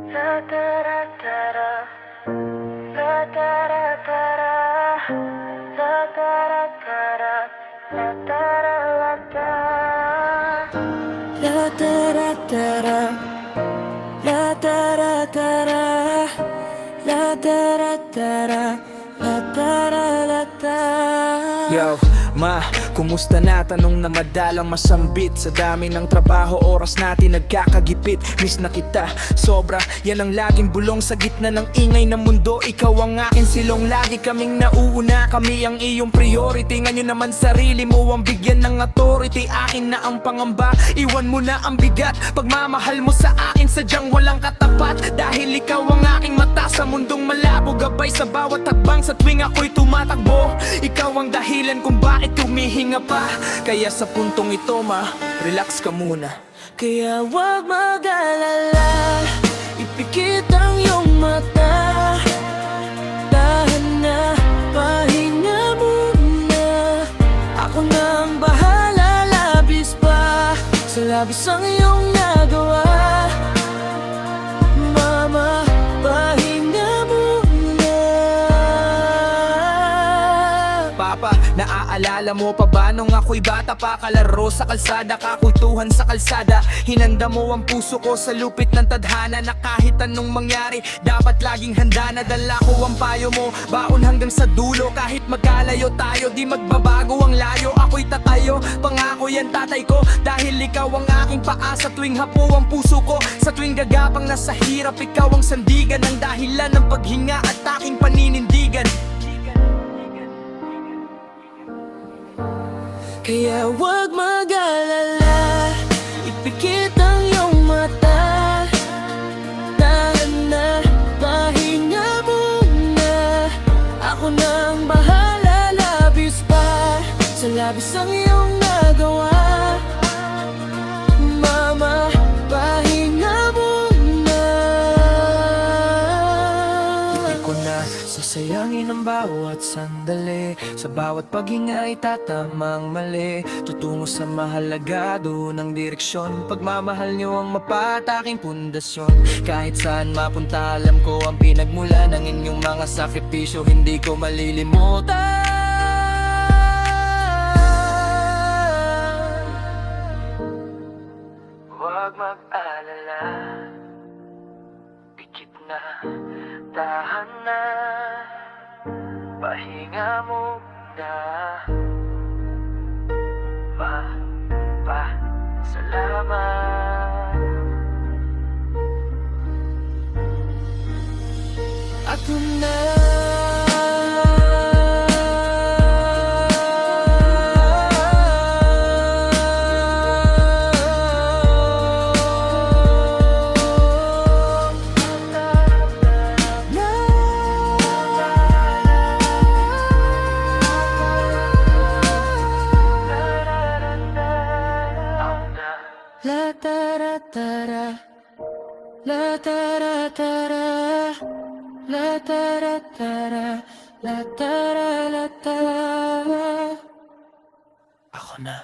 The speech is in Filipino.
La da da da da, la da da da da, la da da da da, la da da la da. La da da da da, la da da da da, la da da da da, la da da la da. Yo, ma, kumusta na? Tanong na madalang masambit. Sa dami ng trabaho, oras natin nagkakagipit. Miss na kita, sobra, yan ang laging bulong sa gitna ng ingay ng mundo. Ikaw ang akin silong, lagi kaming nauuna. Kami ang iyong priority. Ngayon naman sarili mo ang bigyan ng authority. Akin na ang pangamba, iwan mo na ang bigat. Pagmamahal mo sa akin, sadyang walang katapat. Dahil ikaw ang aking mata sa mundong malabo. Gabay sa bawat hakbang sa tuwing ako'y tumatakbo. Ikaw ang dahilan kung bakit humihinga pa. Kaya sa puntong ito, ma, relax ka muna. Kaya wag mag-alala, ipikit ang iyong mata. Dahan na, pahinga muna. Ako na ang bahala, labis pa sa labis ang iyong nagawa. Mama, pahinga muna. Papa, naaalala mo pa ba nung ako'y bata pa? Kalaro sa kalsada, kakultuhan sa kalsada. Hinanda mo ang puso ko sa lupit ng tadhana. Na kahit anong mangyari, dapat laging handa. Nadala ko ang payo mo, baon hanggang sa dulo. Kahit magkalayo tayo, di magbabago ang layo. Ako'y tatayo, pangako yan tatay ko. Dahil ikaw ang aking paa sa tuwing hapo ang puso ko. Sa tuwing gagapang nasa hirap, ikaw ang sandigan. Ang dahilan ng paghinga at aking paninindigan. Kaya wag mag-alala, ipikit ang iyong mata. Dahan na, pahinga muna. Ako na ang bahala, labis pa sa labis ang iyong nagawa. Mama, pahinga muna. Hindi ko na sasayangin ang bawat sandali. Sa bawat paghinga ay tatamang mali. Tutungo sa mahalagado ng direksyon. Pagmamahal niyo ang mapataking pundasyon. Kahit saan mapunta, alam ko ang pinagmula ng inyong mga sakripisyo. Hindi ko malilimutan. Huwag mag-alala, pikit na, dahan na, pahinga muna. Salamat. Ako na. La da da da da, la da da da da, la da da da da, la da da la da. Ako na.